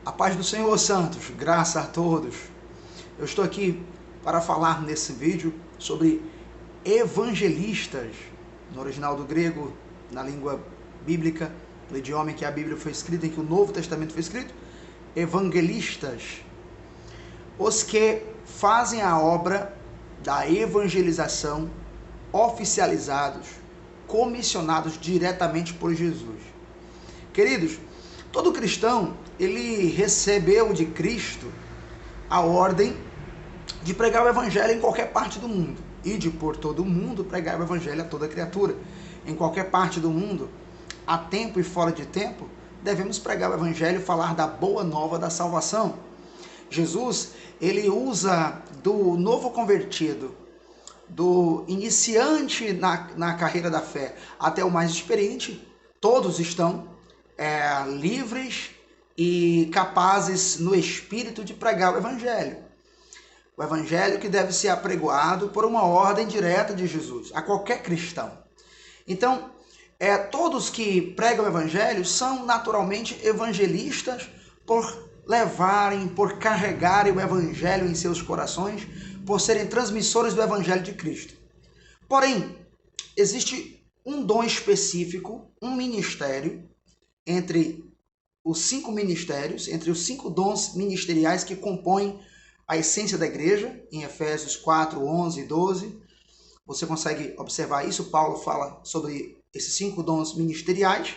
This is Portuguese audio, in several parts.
A paz do Senhor, santos, graça a todos. Eu estou aqui para falar nesse vídeo sobre evangelistas, no original do grego, na língua bíblica, no idioma em que a Bíblia foi escrita, em que o Novo Testamento foi escrito, evangelistas, os que fazem a obra da evangelização, oficializados, comissionados diretamente por Jesus. Queridos, todo cristão, ele recebeu de Cristo a ordem de pregar o evangelho em qualquer parte do mundo. E de por todo o mundo pregar o evangelho a toda criatura. Em qualquer parte do mundo, a tempo e fora de tempo, devemos pregar o evangelho e falar da boa nova da salvação. Jesus, ele usa do novo convertido, do iniciante na carreira da fé até o mais experiente, todos estão livres e capazes no espírito de pregar o evangelho. O evangelho que deve ser apregoado por uma ordem direta de Jesus, a qualquer cristão. Então, todos que pregam o evangelho são naturalmente evangelistas por levarem, por carregarem o evangelho em seus corações, por serem transmissores do evangelho de Cristo. Porém, existe um dom específico, um ministério, entre os 5 ministérios, entre os 5 dons ministeriais que compõem a essência da igreja, em Efésios 4, 11 e 12. Você consegue observar isso, Paulo fala sobre esses 5 dons ministeriais.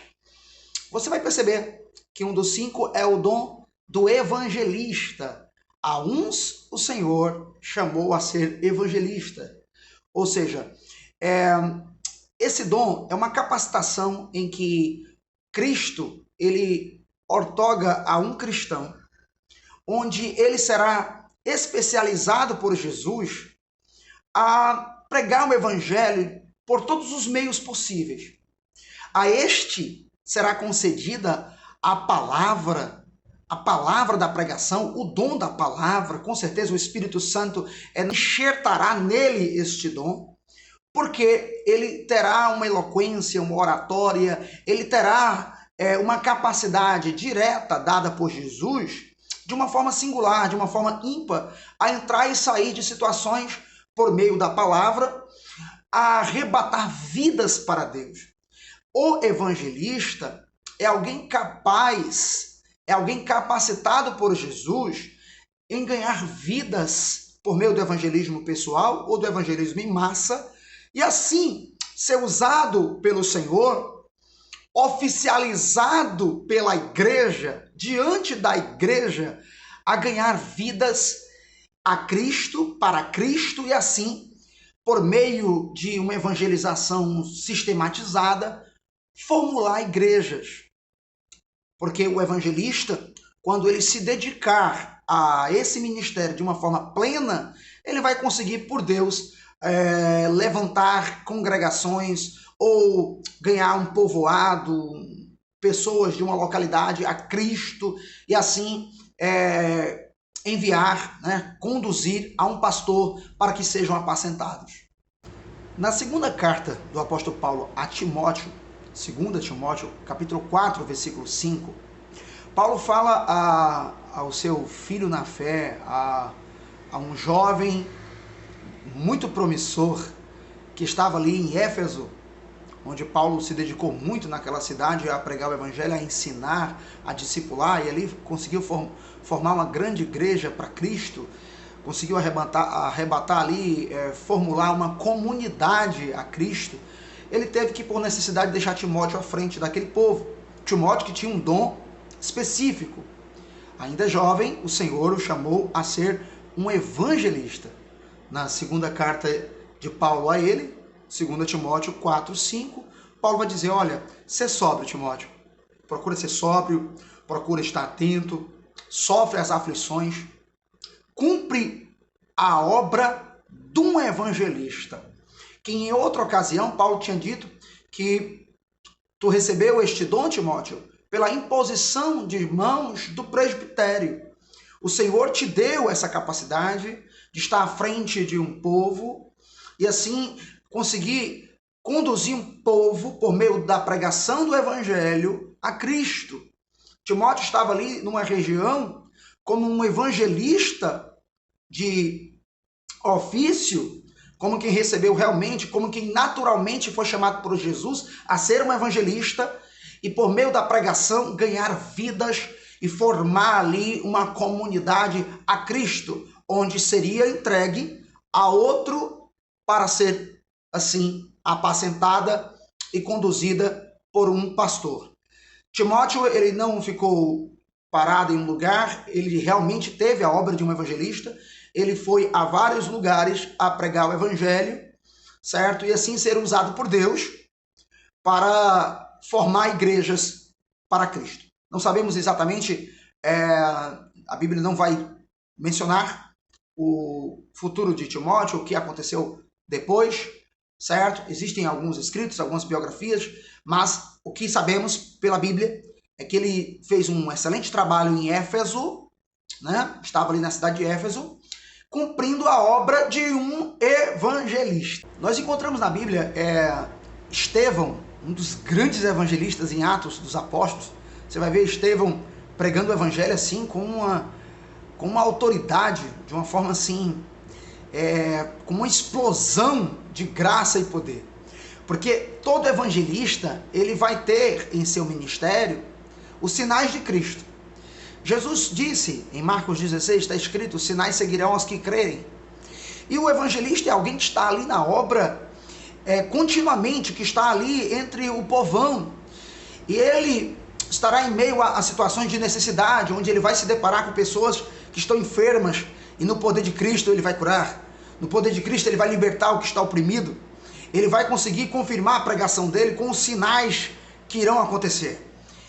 Você vai perceber que um dos 5 é o dom do evangelista. A uns o Senhor chamou a ser evangelista. Ou seja, esse dom é uma capacitação em que Cristo, ele outorga a um cristão, onde ele será especializado por Jesus a pregar o evangelho por todos os meios possíveis. A este será concedida a palavra da pregação, o dom da palavra. Com certeza o Espírito Santo enxertará nele este dom, porque ele terá uma eloquência, uma oratória, ele terá uma capacidade direta dada por Jesus, de uma forma singular, de uma forma ímpar, a entrar e sair de situações por meio da palavra, a arrebatar vidas para Deus. O evangelista é alguém capaz, é alguém capacitado por Jesus em ganhar vidas por meio do evangelismo pessoal ou do evangelismo em massa, e assim ser usado pelo Senhor, oficializado pela igreja, diante da igreja, a ganhar vidas a Cristo, para Cristo, e assim, por meio de uma evangelização sistematizada, formular igrejas. Porque o evangelista, quando ele se dedicar a esse ministério de uma forma plena, ele vai conseguir, por Deus, levantar congregações ou ganhar um povoado, pessoas de uma localidade a Cristo, e assim enviar, conduzir a um pastor para que sejam apacentados. Na segunda carta do apóstolo Paulo a Timóteo, 2 Timóteo, capítulo 4, versículo 5, Paulo fala ao seu filho na fé, a um jovem muito promissor que estava ali em Éfeso, onde Paulo se dedicou muito naquela cidade a pregar o evangelho, a ensinar, a discipular, e ali conseguiu formar uma grande igreja para Cristo, conseguiu arrebatar ali, formular uma comunidade a Cristo. Ele teve que, por necessidade, deixar Timóteo à frente daquele povo. Timóteo que tinha um dom específico. Ainda jovem, o Senhor o chamou a ser um evangelista. Na segunda carta de Paulo a ele, 2 Timóteo 4, 5, Paulo vai dizer, olha, ser sóbrio, Timóteo. Procura ser sóbrio, procura estar atento, sofre as aflições, cumpre a obra de um evangelista. Que em outra ocasião, Paulo tinha dito que tu recebeu este dom, Timóteo, pela imposição de mãos do presbitério. O Senhor te deu essa capacidade de estar à frente de um povo e assim conseguir conduzir um povo por meio da pregação do evangelho a Cristo. Timóteo estava ali numa região como um evangelista de ofício, como quem recebeu realmente, como quem naturalmente foi chamado por Jesus a ser um evangelista e por meio da pregação ganhar vidas e formar ali uma comunidade a Cristo, onde seria entregue a outro para ser assim apacentada e conduzida por um pastor. Timóteo, ele não ficou parado em um lugar, ele realmente teve a obra de um evangelista, ele foi a vários lugares a pregar o evangelho, certo? E assim ser usado por Deus para formar igrejas para Cristo. Não sabemos exatamente, a Bíblia não vai mencionar o futuro de Timóteo, o que aconteceu depois, certo? Existem alguns escritos, algumas biografias, mas o que sabemos pela Bíblia é que ele fez um excelente trabalho em Éfeso, né? Estava ali na cidade de Éfeso, cumprindo a obra de um evangelista. Nós encontramos na Bíblia Estevão, um dos grandes evangelistas em Atos dos Apóstolos. Você vai ver Estevão pregando o evangelho assim com uma autoridade, de uma forma assim, com uma explosão de graça e poder. Porque todo evangelista, ele vai ter em seu ministério os sinais de Cristo. Jesus disse, em Marcos 16, está escrito, os sinais seguirão aos que crerem. E o evangelista é alguém que está ali na obra continuamente, que está ali entre o povão. E ele estará em meio a situações de necessidade, onde ele vai se deparar com pessoas que estão enfermas, e no poder de Cristo ele vai curar. No poder de Cristo ele vai libertar o que está oprimido. Ele vai conseguir confirmar a pregação dele com os sinais que irão acontecer.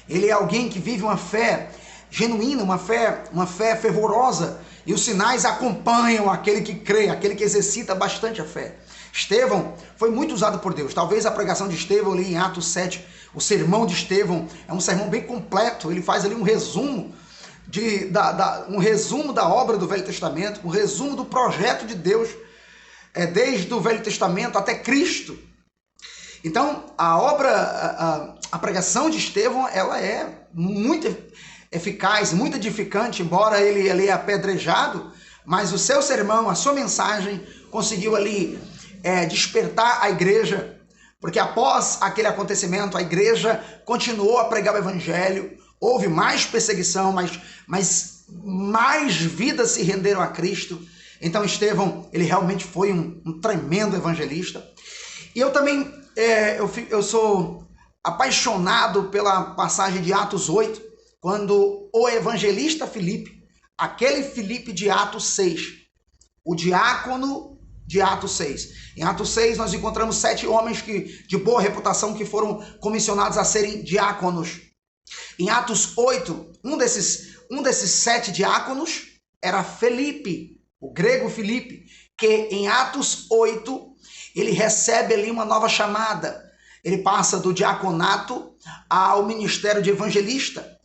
Ele é alguém que vive uma fé genuína, uma fé fervorosa, e os sinais acompanham aquele que crê, aquele que exercita bastante a fé. Estevão foi muito usado por Deus. Talvez a pregação de Estevão ali em Atos 7, o sermão de Estevão é um sermão bem completo. Ele faz ali um resumo da obra do Velho Testamento, um resumo do projeto de Deus, desde o Velho Testamento até Cristo. Então, a pregação de Estevão, ela é muito eficaz, muito edificante, embora ele é apedrejado, mas o seu sermão, a sua mensagem, conseguiu ali despertar a igreja, porque após aquele acontecimento, a igreja continuou a pregar o evangelho, houve mais perseguição, mas mais vidas se renderam a Cristo. Então Estevão, ele realmente foi um tremendo evangelista. E eu também, eu sou apaixonado pela passagem de Atos 8, quando o evangelista Filipe, aquele Filipe de Atos 6, o diácono de Atos 6. Em Atos 6 nós encontramos 7 homens de boa reputação que foram comissionados a serem diáconos. Em Atos 8, um desses 7 diáconos era Felipe, o grego Filipe, que em Atos 8 ele recebe ali uma nova chamada. Ele passa do diaconato ao ministério de evangelista.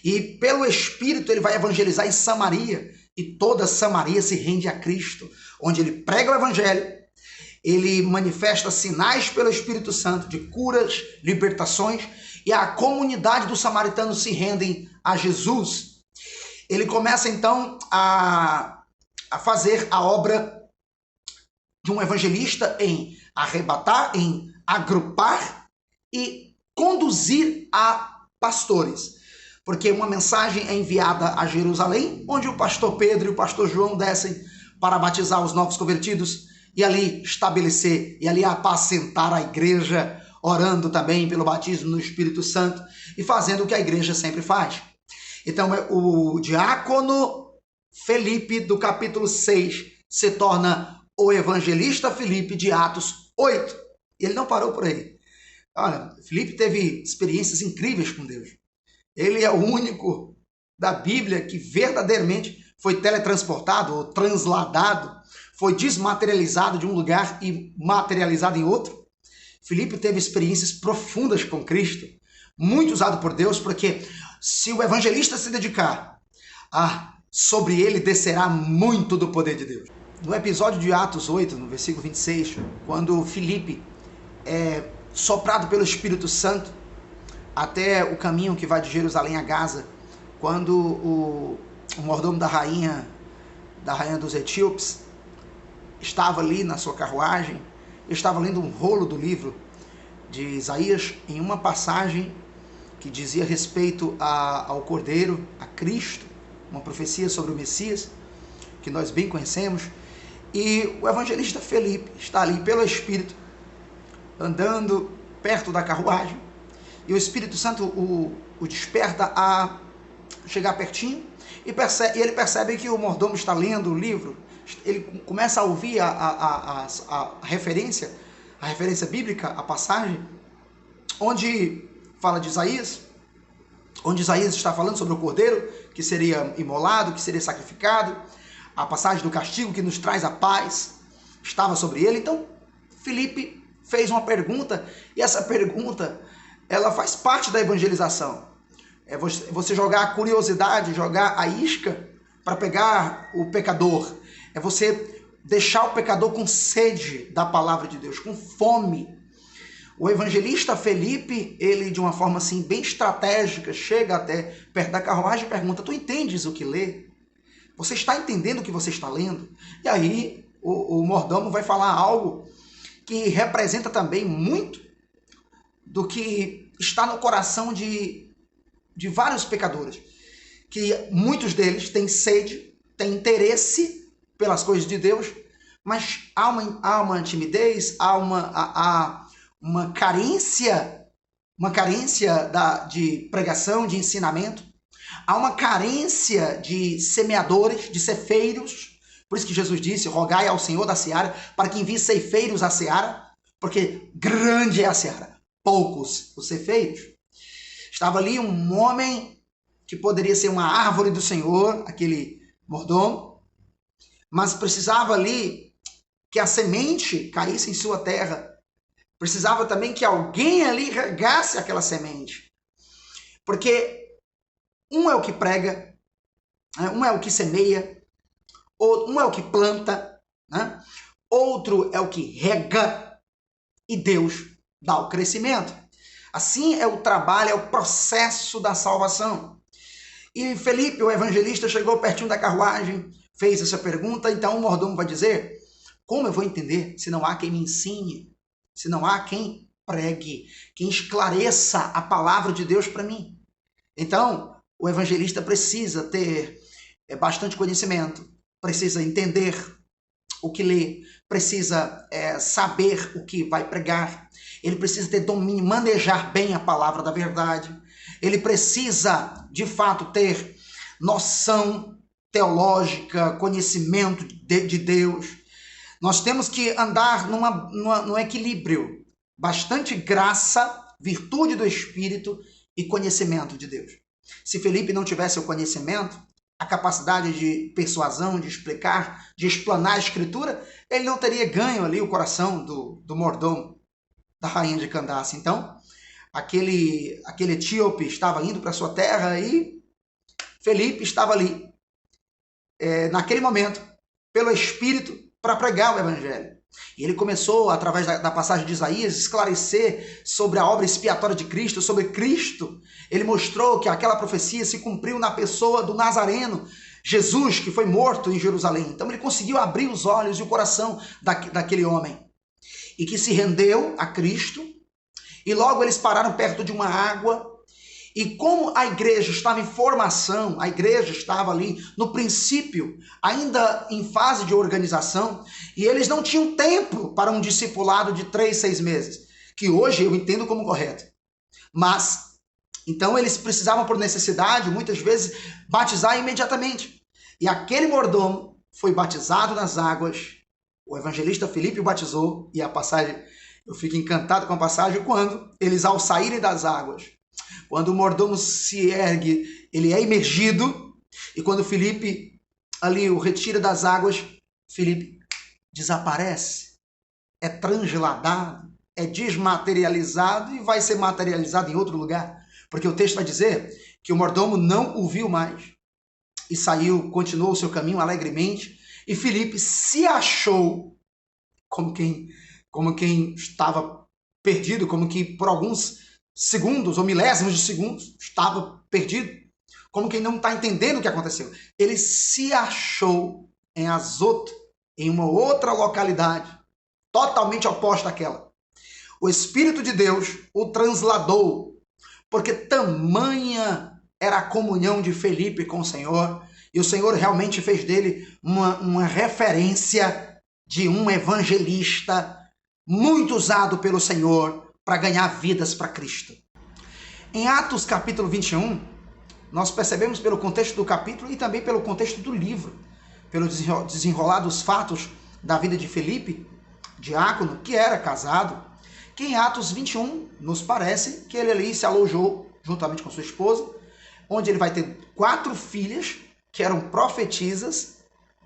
E pelo Espírito ele vai evangelizar em Samaria. E toda Samaria se rende a Cristo. Onde ele prega o evangelho, ele manifesta sinais pelo Espírito Santo de curas, libertações. E a comunidade dos samaritanos se rendem a Jesus. Ele começa então a fazer a obra de um evangelista em arrebatar, em agrupar e conduzir a pastores. Porque uma mensagem é enviada a Jerusalém, onde o pastor Pedro e o pastor João descem para batizar os novos convertidos e ali estabelecer, e ali apacentar a igreja, orando também pelo batismo no Espírito Santo e fazendo o que a igreja sempre faz. Então, o diácono Felipe, do capítulo 6, se torna o evangelista Felipe de Atos 8. E ele não parou por aí. Olha, Felipe teve experiências incríveis com Deus. Ele é o único da Bíblia que verdadeiramente foi teletransportado ou transladado, foi desmaterializado de um lugar e materializado em outro. Felipe teve experiências profundas com Cristo, muito usado por Deus, porque se o evangelista se dedicar, sobre ele descerá muito do poder de Deus. No episódio de Atos 8, no versículo 26, quando Filipe é soprado pelo Espírito Santo até o caminho que vai de Jerusalém a Gaza, quando o mordomo da rainha dos etíopes estava ali na sua carruagem, estava lendo um rolo do livro de Isaías, em uma passagem que dizia respeito ao Cordeiro, a Cristo, uma profecia sobre o Messias, que nós bem conhecemos, e o evangelista Felipe está ali pelo Espírito, andando perto da carruagem, e o Espírito Santo o desperta a chegar pertinho, e ele percebe que o mordomo está lendo o livro. Ele começa a ouvir a referência bíblica, a passagem, onde fala de Isaías, onde Isaías está falando sobre o cordeiro que seria imolado, que seria sacrificado, a passagem do castigo que nos traz a paz estava sobre ele. Então Felipe fez uma pergunta, e essa pergunta ela faz parte da evangelização. É você jogar a curiosidade, jogar a isca para pegar o pecador. É você deixar o pecador com sede da palavra de Deus, com fome. O evangelista Felipe, ele de uma forma assim bem estratégica, chega até perto da carruagem e pergunta: tu entendes o que lê? Você está entendendo o que você está lendo? E aí o mordomo vai falar algo que representa também muito do que está no coração de vários pecadores, que muitos deles têm sede, têm interesse pelas coisas de Deus, mas há uma timidez, há uma carência de pregação, de ensinamento, há uma carência de semeadores, de ceifeiros. Por isso que Jesus disse: rogai ao Senhor da seara para que envie ceifeiros à seara, porque grande é a seara, poucos os ceifeiros. Estava ali um homem que poderia ser uma árvore do Senhor, aquele mordomo, mas precisava ali que a semente caísse em sua terra. Precisava também que alguém ali regasse aquela semente. Porque um é o que prega, um é o que semeia, um é o que planta, né? Outro é o que rega, e Deus dá o crescimento. Assim é o trabalho, é o processo da salvação. E Felipe, o evangelista, chegou pertinho da carruagem, fez essa pergunta. Então o mordomo vai dizer: como eu vou entender se não há quem me ensine, se não há quem pregue, quem esclareça a palavra de Deus para mim? Então o evangelista precisa ter bastante conhecimento, precisa entender o que lê, precisa saber o que vai pregar, ele precisa ter domínio, manejar bem a palavra da verdade, ele precisa de fato ter noção teológica, conhecimento de Deus. Nós temos que andar num equilíbrio, bastante graça, virtude do Espírito e conhecimento de Deus. Se Felipe não tivesse o conhecimento, a capacidade de persuasão, de explicar, de explanar a Escritura, ele não teria ganho ali o coração do mordomo da rainha de Candace. Então, aquele etíope estava indo para sua terra e Felipe estava ali, naquele momento, pelo Espírito, para pregar o Evangelho. E ele começou, através da passagem de Isaías, esclarecer sobre a obra expiatória de Cristo, sobre Cristo. Ele mostrou que aquela profecia se cumpriu na pessoa do Nazareno, Jesus, que foi morto em Jerusalém. Então ele conseguiu abrir os olhos e o coração daquele homem, e que se rendeu a Cristo. E logo eles pararam perto de uma água. E como a igreja estava em formação, a igreja estava ali no princípio, ainda em fase de organização, e eles não tinham tempo para um discipulado de 3, 6 meses, que hoje eu entendo como correto. Mas, então eles precisavam, por necessidade, muitas vezes, batizar imediatamente. E aquele mordomo foi batizado nas águas, o evangelista Felipe o batizou, e a passagem, eu fico encantado com a passagem, quando eles, ao saírem das águas, quando o mordomo se ergue, ele é imergido, e quando Felipe ali o retira das águas, Felipe desaparece, é transladado, é desmaterializado e vai ser materializado em outro lugar, porque o texto vai dizer que o mordomo não o viu mais e saiu, continuou o seu caminho alegremente, e Felipe se achou como quem estava perdido, como que por alguns segundos ou milésimos de segundos estava perdido. como quem não está entendendo o que aconteceu. Ele se achou em Azoto, em uma outra localidade, totalmente oposta àquela. O Espírito de Deus o transladou, porque tamanha era a comunhão de Felipe com o Senhor, e o Senhor realmente fez dele uma referência de um evangelista muito usado pelo Senhor para ganhar vidas para Cristo. Em Atos capítulo 21, nós percebemos pelo contexto do capítulo e também pelo contexto do livro, pelo desenrolar dos fatos da vida de Felipe, diácono, que era casado, que em Atos 21 nos parece que ele ali se alojou juntamente com sua esposa, onde ele vai ter 4 filhas que eram profetisas.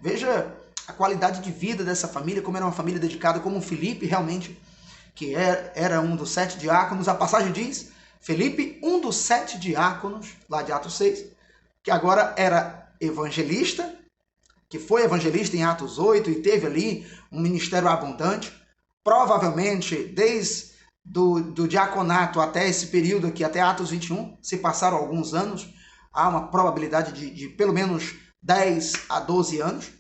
Veja a qualidade de vida dessa família, como era uma família dedicada, como Felipe realmente, que era um dos 7 diáconos. A passagem diz, Felipe, um dos 7 diáconos, lá de Atos 6, que agora era evangelista, que foi evangelista em Atos 8 e teve ali um ministério abundante. Provavelmente, desde do diaconato até esse período aqui, até Atos 21, se passaram alguns anos, há uma probabilidade de pelo menos 10 a 12 anos.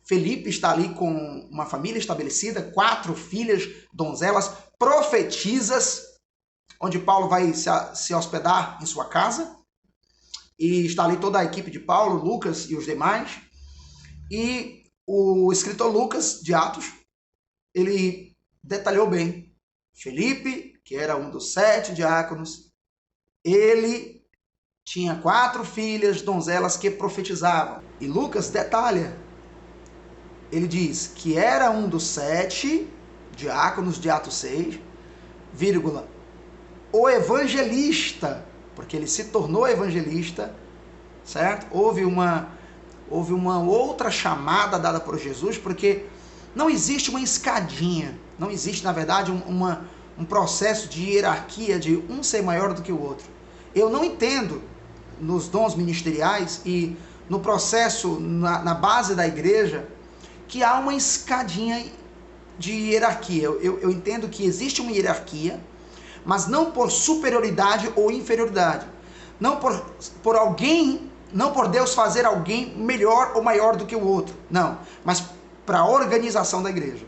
Felipe está ali com uma família estabelecida, 4 filhas, donzelas, profetisas, onde Paulo vai se hospedar em sua casa, e está ali toda a equipe de Paulo, Lucas e os demais, e o escritor Lucas, de Atos, ele detalhou bem. Felipe, que era um dos 7 diáconos, ele tinha 4 filhas, donzelas que profetizavam. E Lucas detalha, ele diz que era um dos 7 diáconos de Atos 6, vírgula, o evangelista, porque ele se tornou evangelista, certo? Houve uma outra chamada dada por Jesus, porque não existe uma escadinha, não existe, na verdade, um processo de hierarquia de um ser maior do que o outro. Eu não entendo nos dons ministeriais e no processo, na base da igreja, que há uma escadinha de hierarquia. Eu entendo que existe uma hierarquia, mas não por superioridade ou inferioridade. Não por alguém, não por Deus fazer alguém melhor ou maior do que o outro. Não, mas para a organização da igreja.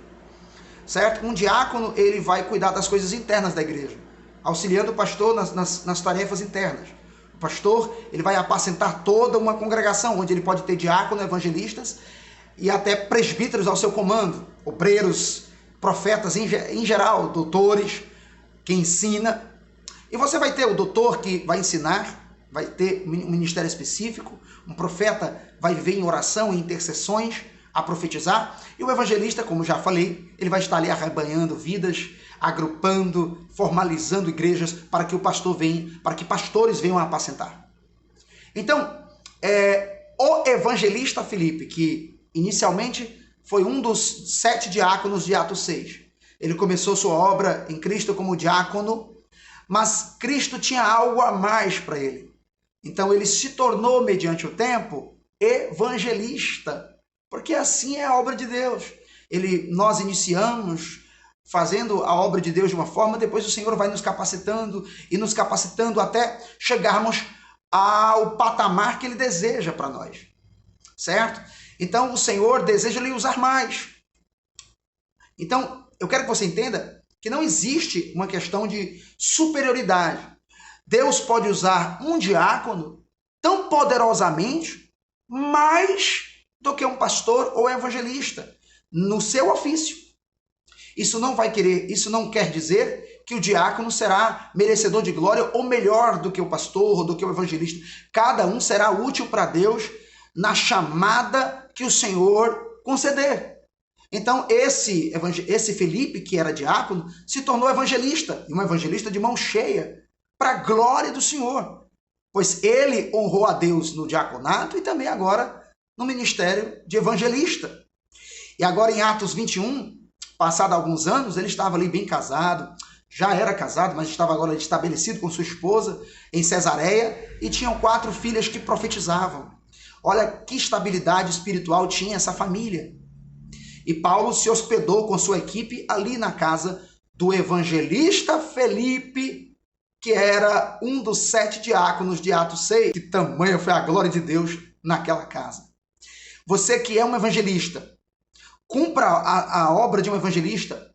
Certo? Um diácono, ele vai cuidar das coisas internas da igreja, auxiliando o pastor nas tarefas internas. O pastor, ele vai apacentar toda uma congregação, onde ele pode ter diácono, evangelistas e até presbíteros ao seu comando, obreiros, profetas em geral, doutores, que ensina. E você vai ter o doutor que vai ensinar, vai ter um ministério específico, um profeta vai viver em oração e intercessões, a profetizar, e o evangelista, como já falei, ele vai estar ali arrebanhando vidas, agrupando, formalizando igrejas para que o pastor venha, para que pastores venham a apacentar. Então, o evangelista Felipe, que inicialmente foi um dos 7 diáconos de Atos 6, ele começou sua obra em Cristo como diácono, mas Cristo tinha algo a mais para ele. Então ele se tornou, mediante o tempo, evangelista, porque assim é a obra de Deus. Nós iniciamos fazendo a obra de Deus de uma forma, depois o Senhor vai nos capacitando e nos capacitando até chegarmos ao patamar que Ele deseja para nós, certo? Então o Senhor deseja lhe usar mais. Então eu quero que você entenda que não existe uma questão de superioridade. Deus pode usar um diácono tão poderosamente, mais do que um pastor ou evangelista no seu ofício. Isso não quer dizer que o diácono será merecedor de glória ou melhor do que o pastor ou do que o evangelista. Cada um será útil para Deus na chamada que o Senhor conceder. Então esse Felipe, que era diácono, se tornou evangelista, e um evangelista de mão cheia, para a glória do Senhor, pois ele honrou a Deus no diaconato e também agora no ministério de evangelista. E agora em Atos 21, passado alguns anos, ele estava ali bem casado, já era casado, mas estava agora estabelecido com sua esposa em Cesareia, e tinham 4 filhas que profetizavam. Olha que estabilidade espiritual tinha essa família. E Paulo se hospedou com sua equipe ali na casa do evangelista Felipe, que era um dos 7 diáconos de Atos 6. Que tamanha foi a glória de Deus naquela casa. Você que é um evangelista, cumpra a obra de um evangelista,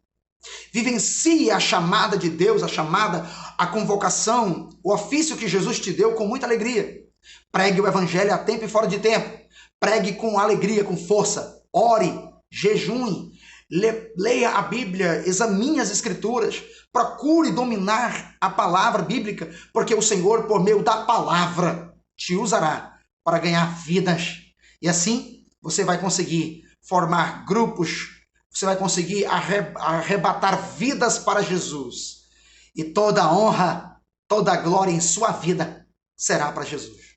vivencie a chamada de Deus, a chamada, a convocação, o ofício que Jesus te deu com muita alegria. Pregue o evangelho a tempo e fora de tempo. Pregue com alegria, com força. Ore, jejue, leia a Bíblia, examine as Escrituras, procure dominar a palavra bíblica, porque o Senhor, por meio da palavra, te usará para ganhar vidas. E assim, você vai conseguir formar grupos, você vai conseguir arrebatar vidas para Jesus. E toda a honra, toda a glória em sua vida será para Jesus.